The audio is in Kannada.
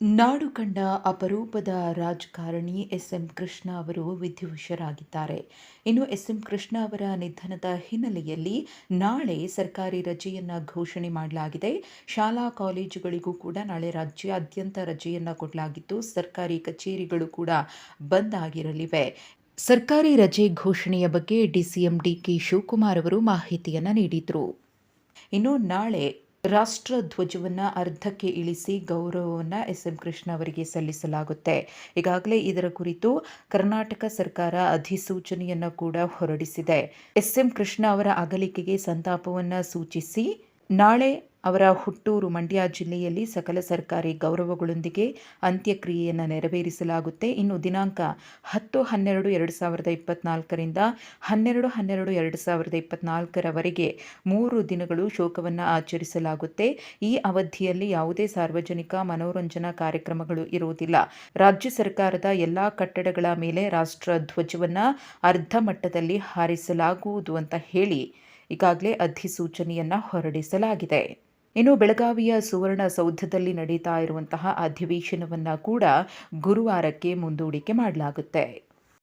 ನಾಡು ಕಂಡ ಅಪರೂಪದ ರಾಜಕಾರಣಿ ಎಸ್.ಎಂ. ಕೃಷ್ಣ ಅವರು ವಿಧಿವಶರಾಗಿದ್ದಾರೆ. ಇನ್ನು ಎಸ್.ಎಂ. ಕೃಷ್ಣ ಅವರ ನಿಧನದ ಹಿನ್ನೆಲೆಯಲ್ಲಿ ನಾಳೆ ಸರ್ಕಾರಿ ರಜೆಯನ್ನ ಘೋಷಣೆ ಮಾಡಲಾಗಿದೆ. ಶಾಲಾ ಕಾಲೇಜುಗಳಿಗೂ ಕೂಡ ನಾಳೆ ರಾಜ್ಯಾದ್ಯಂತ ರಜೆಯನ್ನ ಕೊಡಲಾಗಿದ್ದು, ಸರ್ಕಾರಿ ಕಚೇರಿಗಳು ಕೂಡ ಬಂದ್ ಆಗಿರಲಿವೆ. ಸರ್ಕಾರಿ ರಜೆ ಘೋಷಣೆಯ ಬಗ್ಗೆ ಡಿಸಿಎಂ ಡಿಕೆ ಶಿವಕುಮಾರ್ ಅವರು ಮಾಹಿತಿಯನ್ನ ನೀಡಿದ್ರು. ಇನ್ನು ನಾಳೆ ರಾಷ್ಟ್ರ ಧ್ವಜವನ್ನು ಅರ್ಧಕ್ಕೆ ಇಳಿಸಿ ಗೌರವವನ್ನು ಎಸ್.ಎಂ. ಕೃಷ್ಣ ಅವರಿಗೆ ಸಲ್ಲಿಸಲಾಗುತ್ತೆ. ಈಗಾಗಲೇ ಇದರ ಕುರಿತು ಕರ್ನಾಟಕ ಸರ್ಕಾರ ಅಧಿಸೂಚನೆಯನ್ನು ಕೂಡ ಹೊರಡಿಸಿದೆ. ಎಸ್.ಎಂ. ಕೃಷ್ಣ ಅವರ ಅಗಲಿಕೆಗೆ ಸಂತಾಪವನ್ನು ಸೂಚಿಸಿ ನಾಳೆ ಅವರ ಹುಟ್ಟೂರು ಮಂಡ್ಯ ಜಿಲ್ಲೆಯಲ್ಲಿ ಸಕಲ ಸರ್ಕಾರಿ ಗೌರವಗಳೊಂದಿಗೆ ಅಂತ್ಯಕ್ರಿಯೆಯನ್ನು ನೆರವೇರಿಸಲಾಗುತ್ತೆ. ಇನ್ನು ದಿನಾಂಕ 10-12-2024ರಿಂದ 12-12-2024ರವರೆಗೆ 3 ದಿನಗಳು ಶೋಕವನ್ನು ಆಚರಿಸಲಾಗುತ್ತೆ. ಈ ಅವಧಿಯಲ್ಲಿ ಯಾವುದೇ ಸಾರ್ವಜನಿಕ ಮನೋರಂಜನಾ ಕಾರ್ಯಕ್ರಮಗಳು ಇರುವುದಿಲ್ಲ. ರಾಜ್ಯ ಸರ್ಕಾರದ ಎಲ್ಲಾ ಕಟ್ಟಡಗಳ ಮೇಲೆ ರಾಷ್ಟ್ರ ಧ್ವಜವನ್ನು ಅರ್ಧ ಮಟ್ಟದಲ್ಲಿ ಹಾರಿಸಲಾಗುವುದು ಅಂತ ಹೇಳಿ ಈಗಾಗಲೇ ಅಧಿಸೂಚನೆಯನ್ನ ಹೊರಡಿಸಲಾಗಿದೆ. ಇನ್ನು ಬೆಳಗಾವಿಯ ಸುವರ್ಣಸೌಧದಲ್ಲಿ ನಡೀತಾ ಇರುವಂತಹ ಅಧಿವೇಶನವನ್ನ ಕೂಡ ಗುರುವಾರಕ್ಕೆ ಮುಂದೂಡಿಕೆ ಮಾಡಲಾಗುತ್ತೆ.